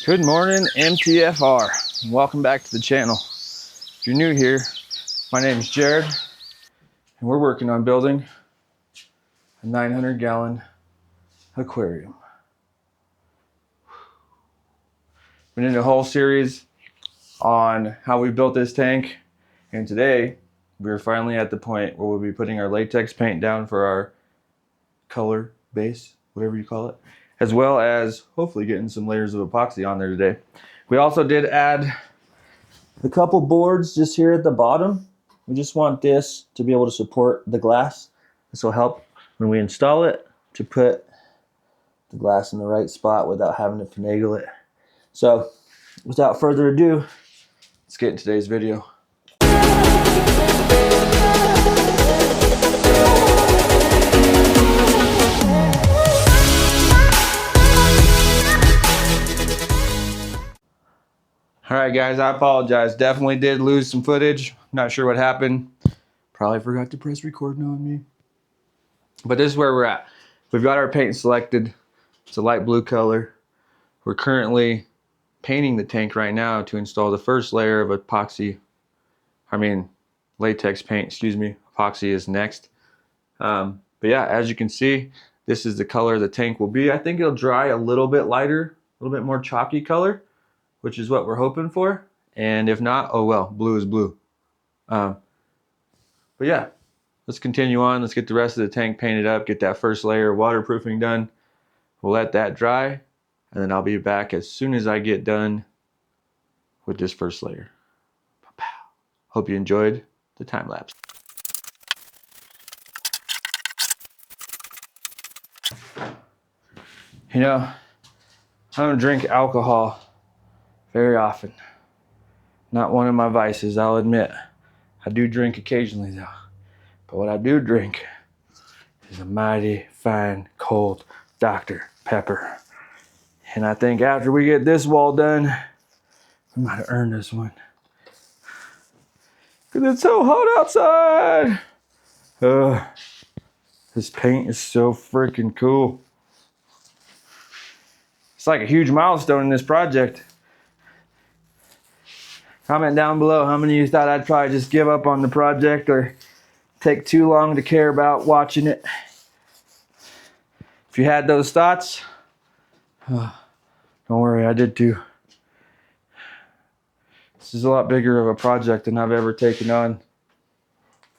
Good morning, MTFR. Welcome back to the channel. If you're new here, my name is Jared, and we're working on building a 900-gallon aquarium. Been in a whole series on how we built this tank, and today we're finally at the point where we'll be putting our latex paint down for our color base, whatever you call it, as well as hopefully getting some layers of epoxy on there today. We also did add a couple boards just here at the bottom. We just want this to be able to support the glass. This will help when we install it to put the glass in the right spot without having to finagle it. So without further ado, let's get into today's video. All right, guys, I apologize. Definitely did lose some footage. Not sure what happened. Probably forgot to press record on me. But this is where we're at. We've got our paint selected. It's a light blue color. We're currently painting the tank right now to install the first layer of latex paint, excuse me. Epoxy is next. But yeah, as you can see, this is the color the tank will be. I think it'll dry a little bit lighter, a little bit more chalky color, which is what we're hoping for. And if not, oh well, blue is blue. But yeah, let's continue on. Let's get the rest of the tank painted up, get that first layer of waterproofing done. We'll let that dry, and then I'll be back as soon as I get done with this first layer. Hope you enjoyed the time lapse. You know, I don't drink alcohol very often. Not one of my vices, I'll admit. I do drink occasionally though. But what I do drink is a mighty fine cold Dr. Pepper. And I think after we get this wall done, we might have earned this one. Because it's so hot outside. This paint is so freaking cool. It's like a huge milestone in this project. Comment down below how many of you thought I'd probably just give up on the project or take too long to care about watching it. If you had those thoughts, don't worry, I did too. This is a lot bigger of a project than I've ever taken on.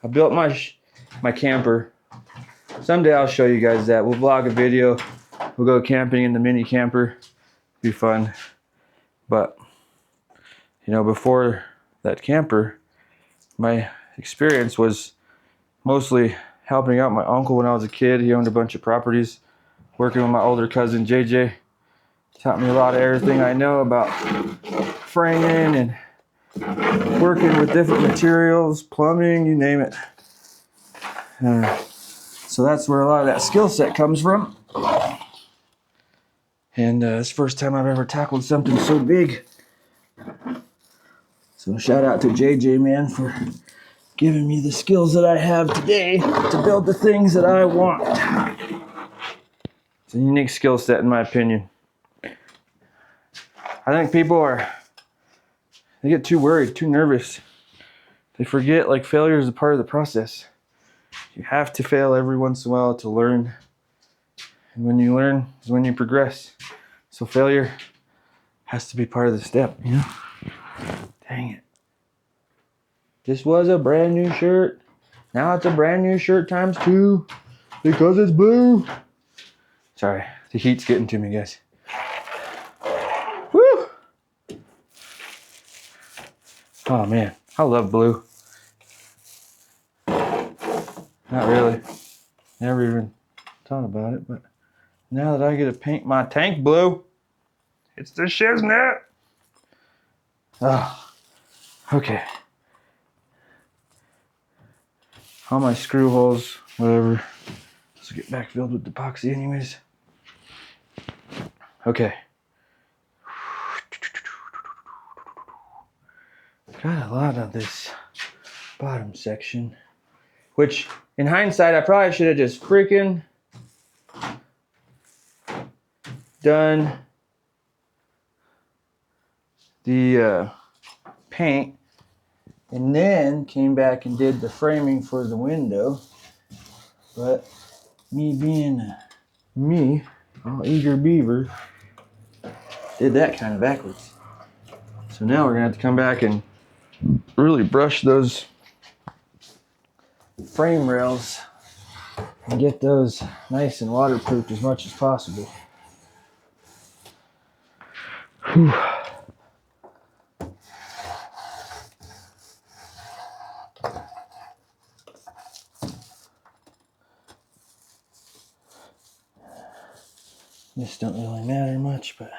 I built my camper. Someday I'll show you guys that. We'll vlog a video. We'll go camping in the mini camper. Be fun. But you know, before that camper, my experience was mostly helping out my uncle when I was a kid. He owned a bunch of properties. Working with my older cousin JJ. Taught me a lot of everything I know about framing and working with different materials, plumbing, you name it. So that's where a lot of that skill set comes from. And it's the first time I've ever tackled something so big. So shout out to JJ, man, for giving me the skills that I have today to build the things that I want. It's a unique skill set in my opinion. I think people they get too worried, too nervous. They forget like failure is a part of the process. You have to fail every once in a while to learn. And when you learn is when you progress. So failure has to be part of the step, you know? Dang it. This was a brand new shirt. Now it's a brand new shirt times 2 because it's blue. Sorry, the heat's getting to me, guys. Woo! Oh man, I love blue. Not really. Never even thought about it, but now that I get to paint my tank blue, it's the shiznit. Oh, okay. All my screw holes, whatever. Let's get back filled with epoxy anyways. Okay. Got a lot of this bottom section, which in hindsight, I probably should have just freaking done the paint, and then came back and did the framing for the window. But me being me, all eager beaver, did that kind of backwards. So now we're gonna have to come back and really brush those frame rails and get those nice and waterproofed as much as possible. Whew. This don't really matter much, but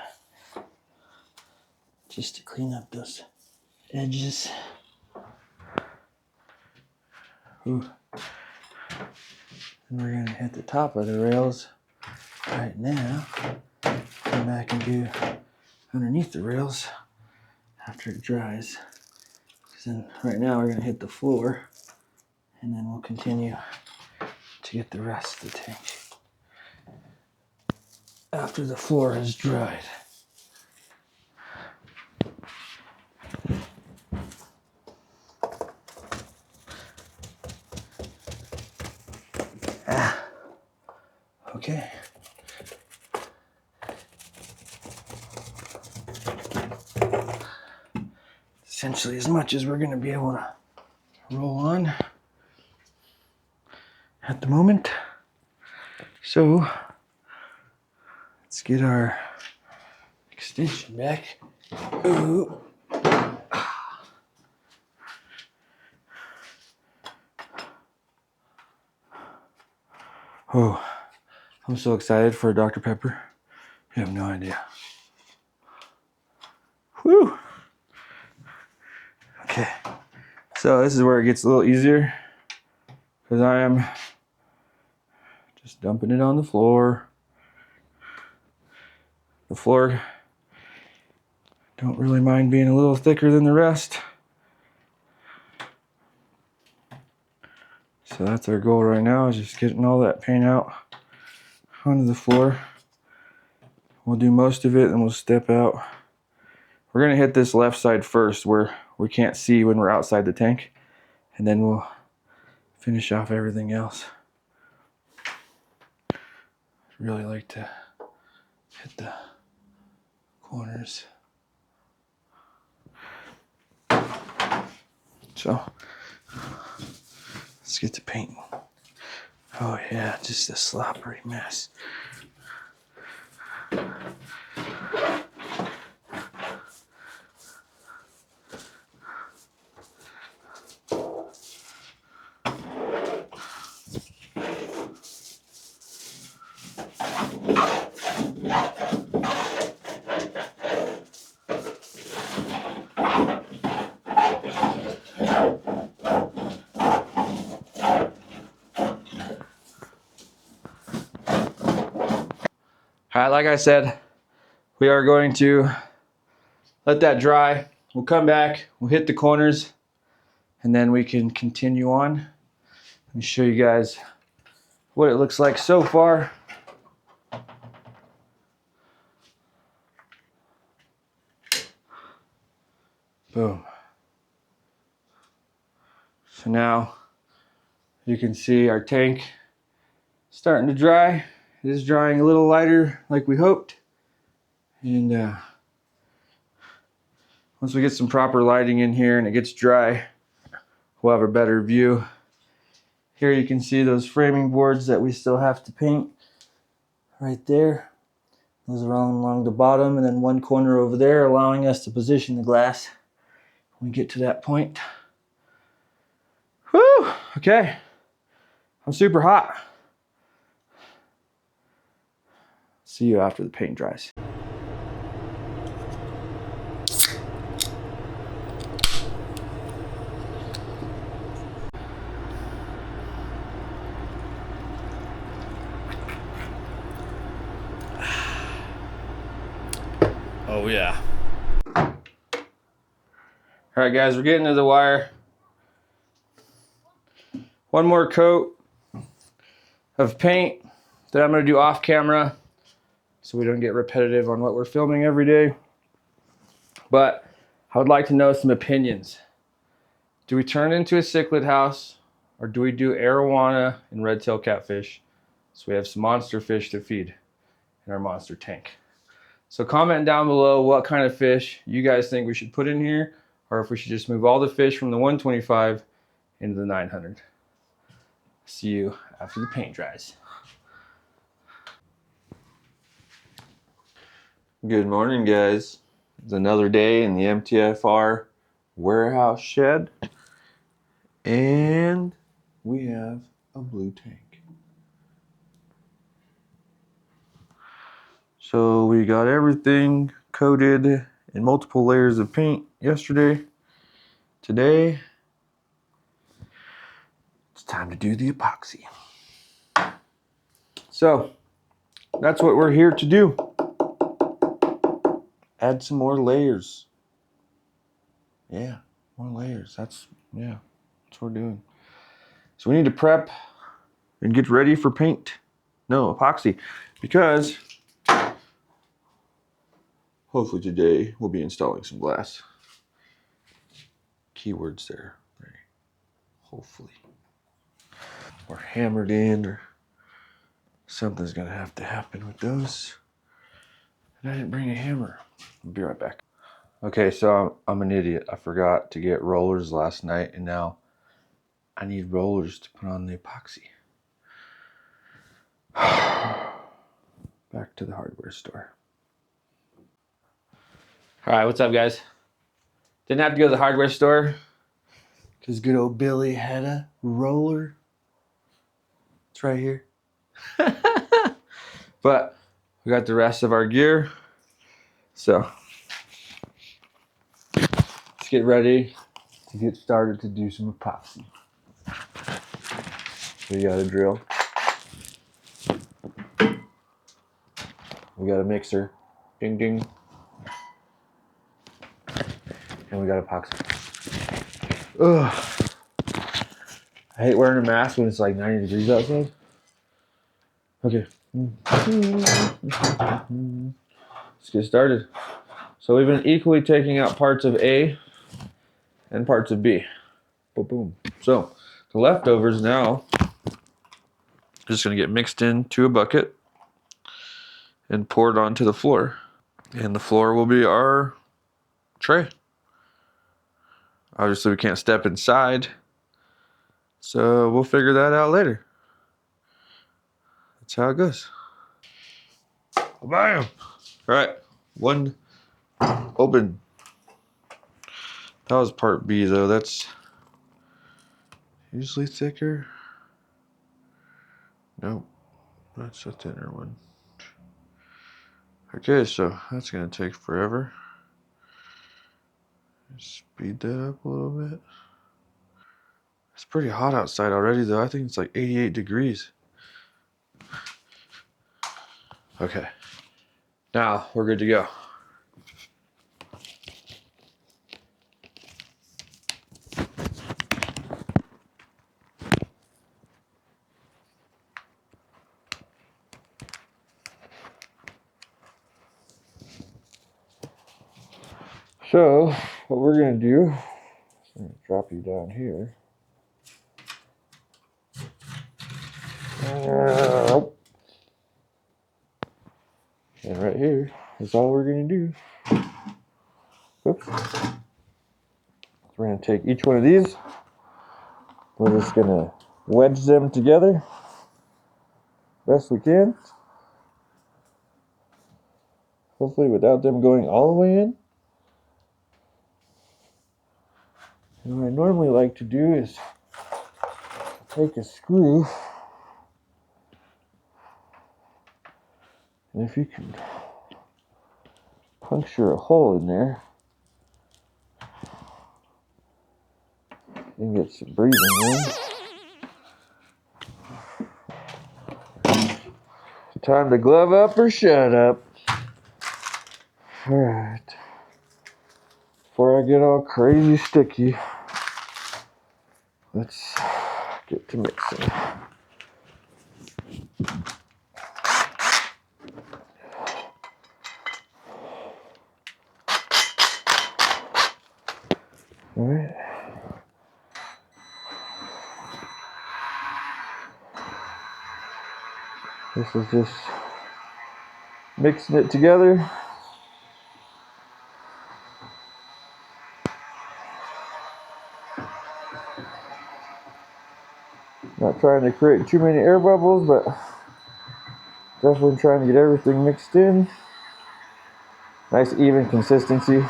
just to clean up those edges. Ooh. And we're gonna hit the top of the rails right now. Come back and do underneath the rails after it dries. Because then right now we're gonna hit the floor, and then we'll continue to get the rest of the tank after the floor has dried. Okay. Essentially as much as we're going to be able to roll on at the moment. So let's get our extension back. Ooh. Oh, I'm so excited for a Dr. Pepper. You have no idea. Whew. Okay, so this is where it gets a little easier because I am just dumping it on the floor. The floor don't really mind being a little thicker than the rest. So that's our goal right now, is just getting all that paint out onto the floor. We'll do most of it and we'll step out. We're gonna hit this left side first where we can't see when we're outside the tank, and then we'll finish off everything else. I'd really like to hit the corners. So let's get the paint. Oh yeah, just a sloppery mess. All right, like I said, we are going to let that dry. We'll come back, we'll hit the corners, and then we can continue on. Let me show you guys what it looks like so far. Boom. So now you can see our tank starting to dry. It is drying a little lighter like we hoped. And once we get some proper lighting in here and it gets dry, we'll have a better view. Here you can see those framing boards that we still have to paint right there. Those are all along the bottom, and then one corner over there, allowing us to position the glass when we get to that point. Whew, okay. I'm super hot. See you after the paint dries. Oh yeah. All right guys, we're getting to the wire. One more coat of paint that I'm gonna do off camera so we don't get repetitive on what we're filming every day. But I would like to know some opinions. Do we turn it into a cichlid house, or do we do arowana and red-tail catfish so we have some monster fish to feed in our monster tank? So comment down below what kind of fish you guys think we should put in here, or if we should just move all the fish from the 125 into the 900. See you after the paint dries. Good morning, guys. It's another day in the MTFR warehouse shed, and we have a blue tank. So we got everything coated in multiple layers of paint yesterday. Today, it's time to do the epoxy. So that's what we're here to do. Add some more layers. Yeah, more layers. That's what we're doing. So we need to prep and get ready for paint. No, epoxy. Because hopefully today we'll be installing some glass. Keywords there. Hopefully. Or hammered in, or something's gonna have to happen with those. And I didn't bring a hammer. I'll be right back. Okay, so I'm an idiot. I forgot to get rollers last night, and now I need rollers to put on the epoxy. Back to the hardware store. All right, what's up, guys? Didn't have to go to the hardware store because good old Billy had a roller. It's right here. But we got the rest of our gear. So let's get ready to get started to do some epoxy. We got a drill. We got a mixer. Ding, ding. And we got epoxy. Ugh. I hate wearing a mask when it's like 90 degrees outside. Okay. Let's get started. So we've been equally taking out parts of A and parts of B. Boom, boom. So the leftovers now just going to get mixed into a bucket and poured onto the floor. And the floor will be our tray. Obviously we can't step inside, so we'll figure that out later. That's how it goes. Bam! Alright, one open. That was part B though. That's usually thicker. Nope, that's a thinner one. Okay, so that's gonna take forever. Speed that up a little bit. It's pretty hot outside already though. I think it's like 88 degrees. Okay, now we're good to go. So what we're gonna do, I'm gonna drop you down here. And right here is all we're gonna do. Oops. So we're gonna take each one of these. We're just gonna wedge them together best we can. Hopefully without them going all the way in. And what I normally like to do is take a screw, and if you can puncture a hole in there, you can get some breathing room. Time to glove up or shut up. Alright. Before I get all crazy sticky, let's get to mixing. All right. This is just mixing it together. Not trying to create too many air bubbles, but definitely trying to get everything mixed in. Nice even consistency.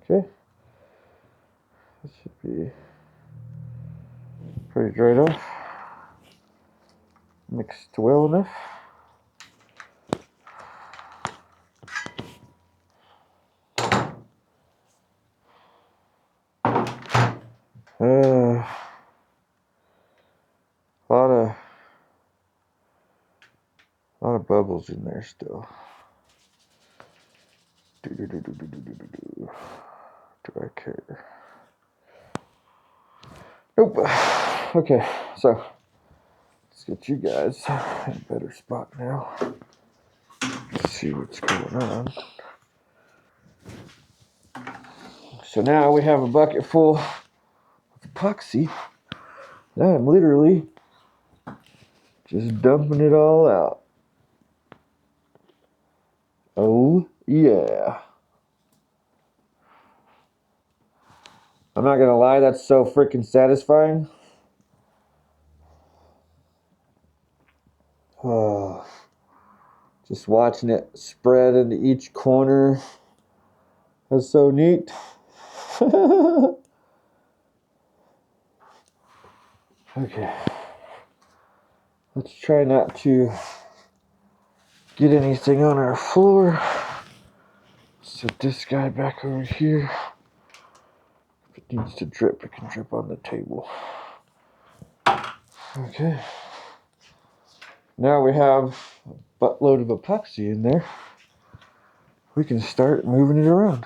Okay. This should be pretty dried off. Mixed well enough. A lot of bubbles in there still. Do I care? Nope. Okay, so let's get you guys in a better spot now. Let's see what's going on. So now we have a bucket full of epoxy. Now I'm literally just dumping it all out. Oh yeah. I'm not gonna lie, that's so freaking satisfying. Oh, just watching it spread into each corner. That's so neat. Okay. Let's try not to get anything on our floor. Set this guy back over here. If it needs to drip, it can drip on the table. Okay. Now we have a buttload of epoxy in there. We can start moving it around.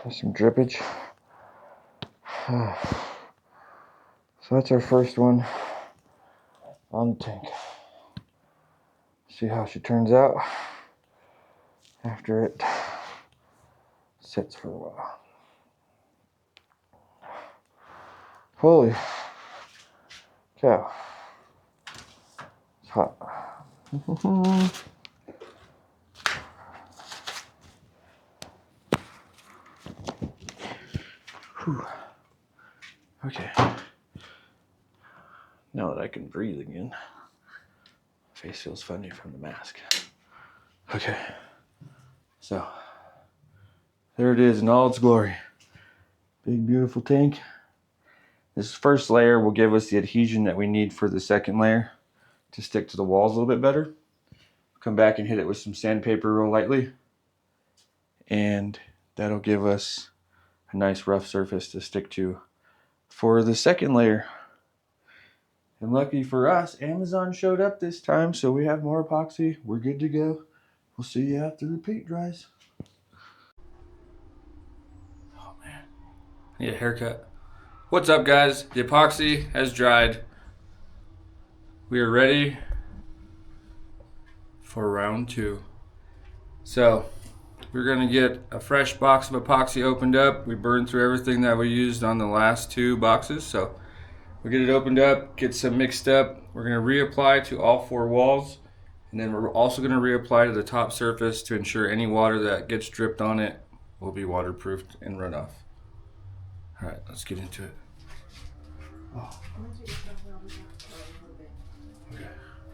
There's some drippage. So that's our first one on the tank. See how she turns out after it sits for a while. Holy cow. It's hot. Whew. Okay. Now that I can breathe again, face feels funny from the mask. Okay. So, there it is in all its glory. Big, beautiful tank. This first layer will give us the adhesion that we need for the second layer to stick to the walls a little bit better. Come back and hit it with some sandpaper real lightly, and that'll give us a nice rough surface to stick to for the second layer. And lucky for us, Amazon showed up this time, so we have more epoxy. We're good to go. We'll see you after the paint dries. Oh man, I need a haircut. What's up, guys? The epoxy has dried. We are ready for round 2. So we're gonna get a fresh box of epoxy opened up. We burned through everything that we used on the last 2 boxes, so we'll get it opened up, get some mixed up. We're gonna reapply to all 4 walls, and then we're also gonna reapply to the top surface to ensure any water that gets dripped on it will be waterproofed and run off. All right, let's get into it. Oh. Okay.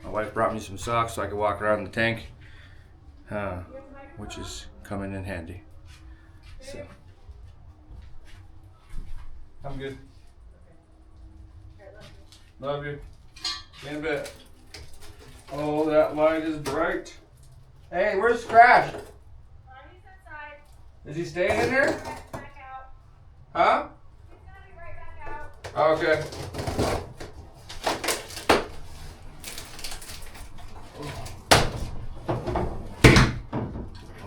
My wife brought me some socks so I could walk around the tank, which is coming in handy. So I'm good. Love you. See you in a bit. Oh, that light is bright. Hey, where's Crash? He's outside. Is he staying in there? Back out. Huh? He's gonna be right back out. Okay.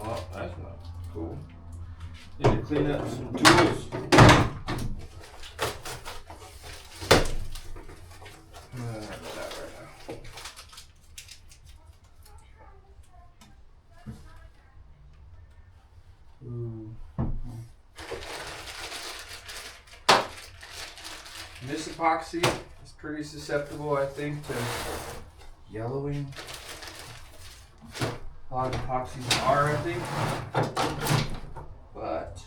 Oh, that's not cool. Need to clean up some tools. This epoxy is pretty susceptible, I think, to yellowing. A lot of epoxies are, I think, but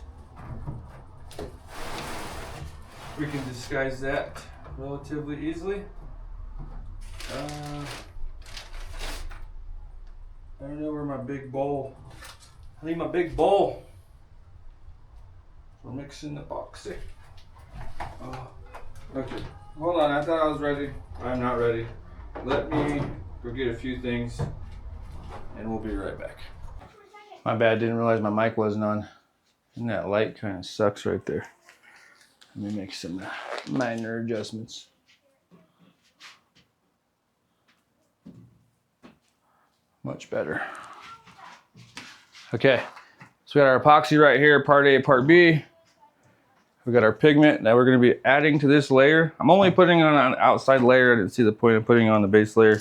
we can disguise that relatively easily. I don't know where my big bowl. I need my big bowl for mixing epoxy. Oh. Okay, hold on, I thought I was ready. I'm not ready. Let me go get a few things and we'll be right back. My bad, didn't realize my mic wasn't on. And that light kind of sucks right there. Let me make some minor adjustments. Much better. Okay, so we got our epoxy right here, part A, part B. We got our pigment that we're going to be adding to this layer. I'm only putting on an outside layer. I didn't see the point of putting on the base layer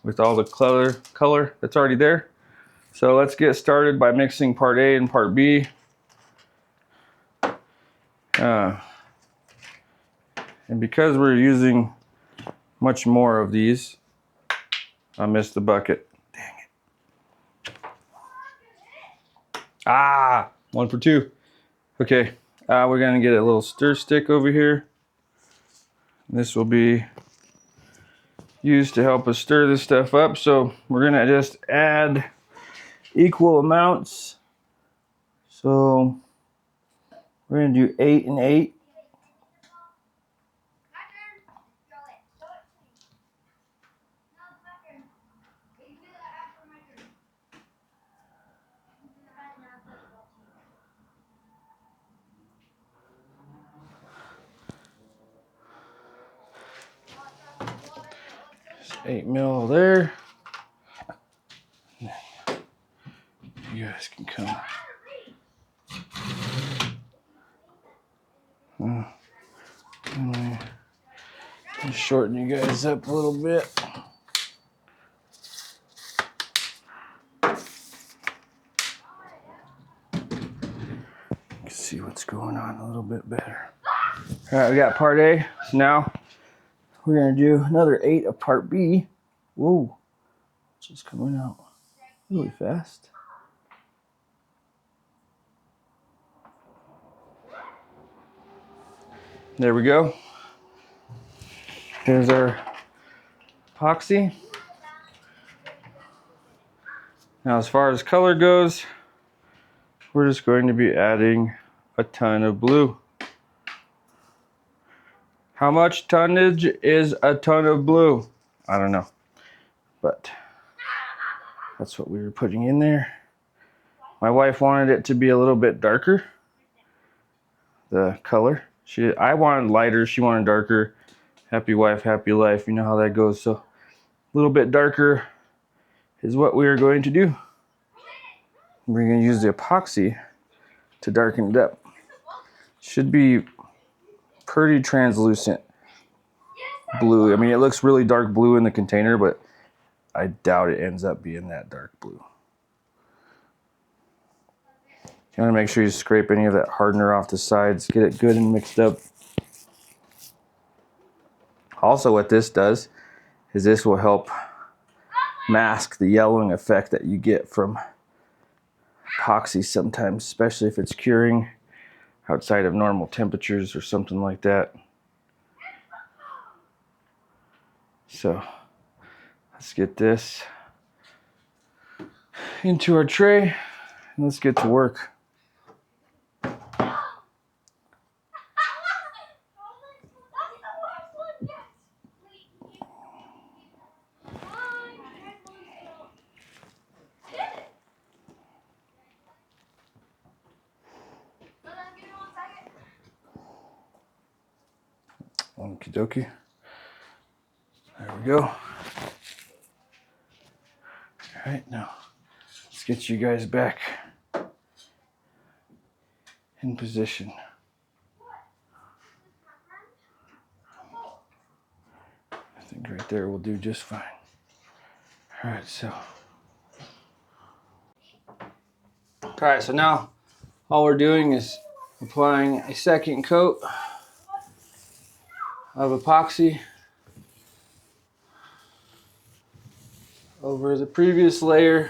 with all the color that's already there. So let's get started by mixing part A and part B. And because we're using much more of these, I missed the bucket. Dang it. Ah, 1 for 2. Okay. We're gonna get a little stir stick over here. This will be used to help us stir this stuff up. So we're gonna just add equal amounts. So we're gonna do 8 and 8. Just 8 mil there. You guys can come. Just shorten you guys up a little bit. See what's going on a little bit better. All right, we got part A. So now we're gonna do another 8 of part B. Whoa, it's just coming out really fast. There we go. There's our epoxy. Now, as far as color goes, we're just going to be adding a ton of blue. How much tonnage is a ton of blue? I don't know, but that's what we were putting in there. My wife wanted it to be a little bit darker, the color. I wanted lighter, she wanted darker. Happy wife, happy life, you know how that goes. So a little bit darker is what we are going to do. We're going to use the epoxy to darken it up. Should be pretty translucent blue. I mean, it looks really dark blue in the container, but I doubt it ends up being that dark blue. You want to make sure you scrape any of that hardener off the sides, get it good and mixed up. Also, what this does is this will help mask the yellowing effect that you get from epoxy sometimes, especially if it's curing outside of normal temperatures or something like that. So let's get this into our tray and let's get to work. Okie dokie. There we go. All right, now let's get you guys back in position. I think right there will do just fine. All right, so now all we're doing is applying a second coat of epoxy over the previous layer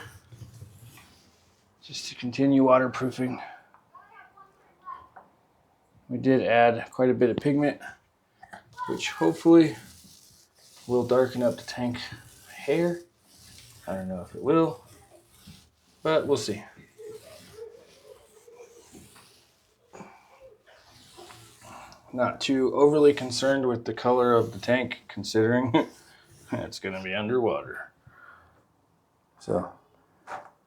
just to continue waterproofing. We did add quite a bit of pigment, which hopefully will darken up the tank hair. I don't know if it will, but we'll see. Not too overly concerned with the color of the tank, considering it's going to be underwater. So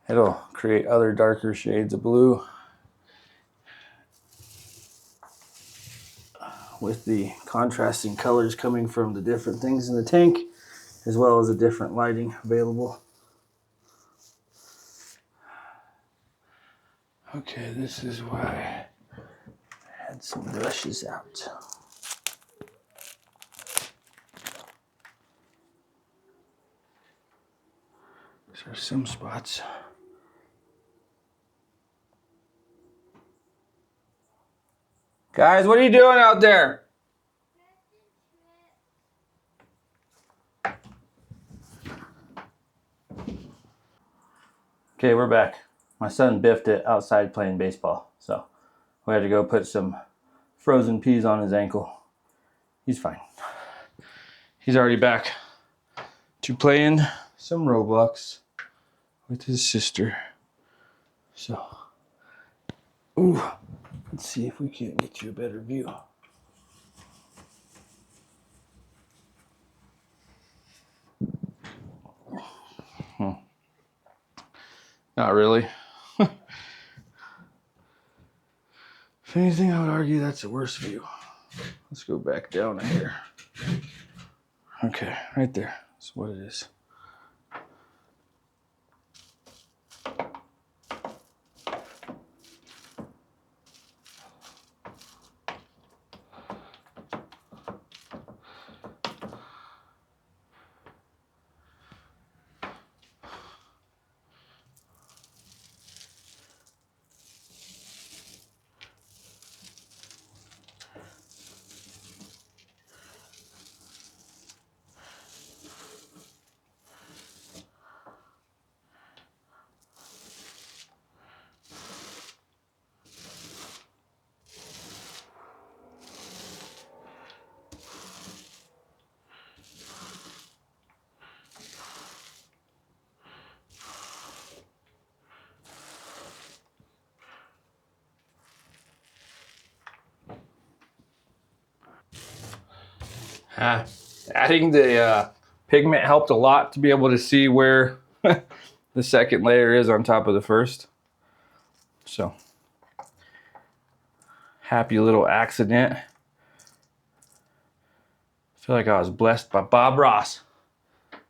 it'll create other darker shades of blue with the contrasting colors coming from the different things in the tank, as well as the different lighting available. Okay, this is why I had some brushes out. There are some spots. Guys, what are you doing out there? Okay, we're back. My son biffed it outside playing baseball, so we had to go put some frozen peas on his ankle. He's fine. He's already back to playing some Roblox with his sister. So, ooh, let's see if we can't get you a better view. Not really. If anything, I would argue that's a worse view. Let's go back down here. Okay, right there. That's what it is. Adding the pigment helped a lot to be able to see where the second layer is on top of the first. So, happy little accident. I feel like I was blessed by Bob Ross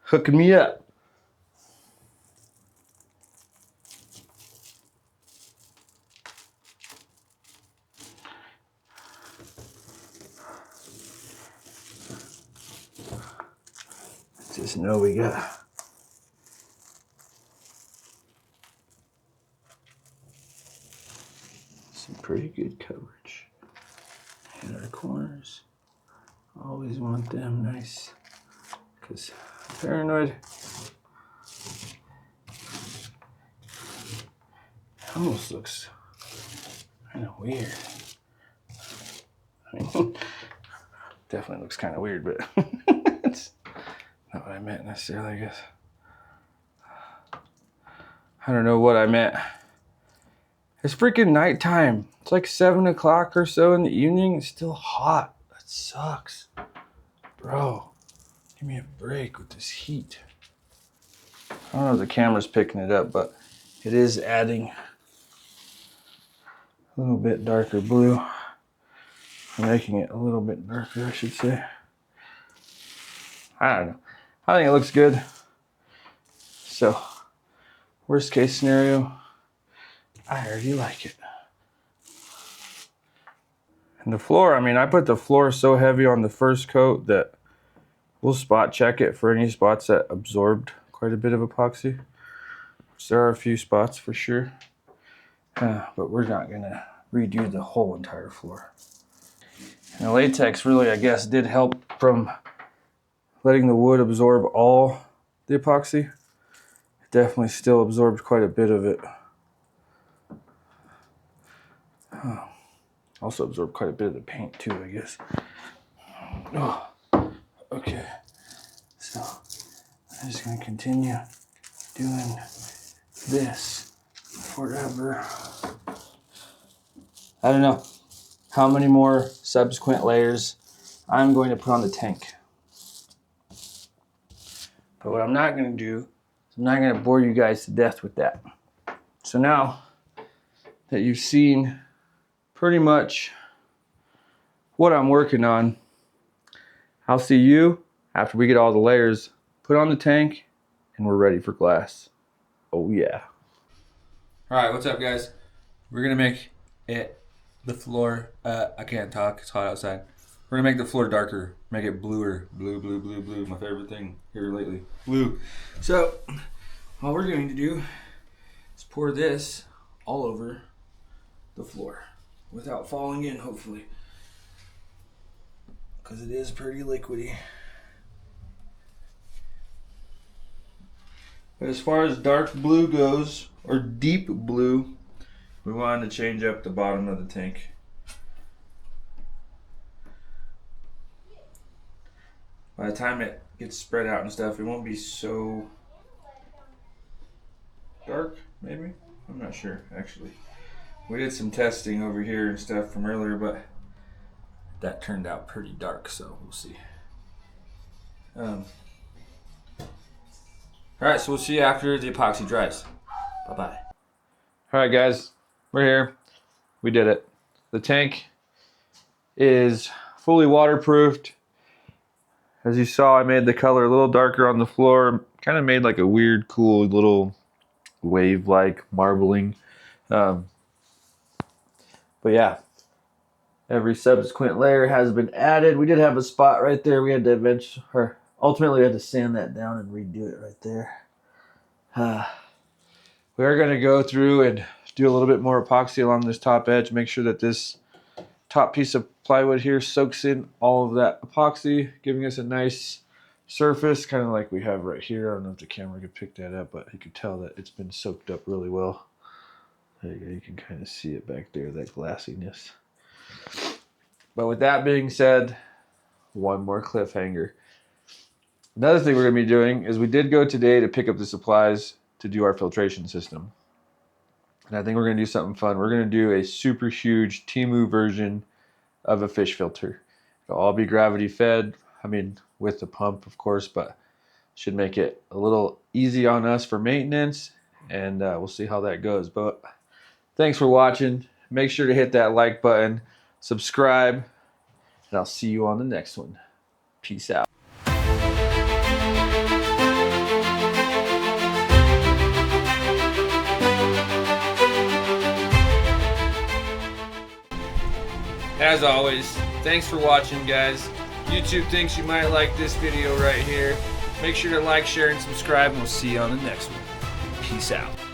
hooking me up. Just know we got some pretty good coverage. And our corners, always want them nice, because I'm paranoid. It almost looks kind of weird. I mean, definitely looks kind of weird, but it's not what I meant necessarily, I guess. I don't know what I meant. It's freaking nighttime. It's like 7 o'clock or so in the evening. It's still hot. That sucks. Bro, give me a break with this heat. I don't know if the camera's picking it up, but it is adding a little bit darker blue. Making it a little bit darker, I should say. I don't know. I think it looks good. So, worst case scenario, I already like it. And the floor, I mean, I put the floor so heavy on the first coat that we'll spot check it for any spots that absorbed quite a bit of epoxy. Which there are a few spots for sure. But we're not gonna redo the whole entire floor. And the latex really, I guess, did help from letting the wood absorb all the epoxy. It definitely still absorbed quite a bit of it. Also absorbed quite a bit of the paint too, I guess. Oh, okay. So I'm just gonna continue doing this forever. I don't know how many more subsequent layers I'm going to put on the tank. But what I'm not going to do is I'm not going to bore you guys to death with that. So now that you've seen pretty much what I'm working on, I'll see you after we get all the layers put on the tank and we're ready for glass. Oh yeah. All right, what's up guys? We're going to make the floor, I can't talk, it's hot outside. We're gonna make the floor darker, make it bluer. Blue, blue, blue, blue, my favorite thing here lately. Blue. So, all we're going to do is pour this all over the floor without falling in, hopefully. Because it is pretty liquidy. But as far as dark blue goes, or deep blue, we wanted to change up the bottom of the tank. By the time it gets spread out and stuff, it won't be so dark, maybe? I'm not sure, actually. We did some testing over here and stuff from earlier, but that turned out pretty dark, so we'll see. Alright, so we'll see you after the epoxy dries. Bye-bye. Alright guys, we're here. We did it. The tank is fully waterproofed. As you saw, I made the color a little darker on the floor. Kind of made like a weird, cool little wave-like marbling. But yeah, every subsequent layer has been added. We did have a spot right there. We had to ultimately we had to sand that down and redo it right there. We are going to go through and do a little bit more epoxy along this top edge. Make sure that this top piece of plywood here soaks in all of that epoxy, giving us a nice surface, kind of like we have right here. I don't know if the camera could pick that up, but you could tell that it's been soaked up really well. There you go, you can kind of see it back there, that glassiness. But with that being said, one more cliffhanger. Another thing we're going to be doing is we did go today to pick up the supplies to do our filtration system. And I think we're going to do something fun. We're going to do a super huge Temu version of a fish filter. It'll all be gravity fed. I mean, with the pump, of course, but should make it a little easy on us for maintenance. And we'll see how that goes. But thanks for watching. Make sure to hit that like button, subscribe, and I'll see you on the next one. Peace out. As always, thanks for watching, guys. YouTube thinks you might like this video right here. Make sure to like, share, and subscribe, and we'll see you on the next one. Peace out.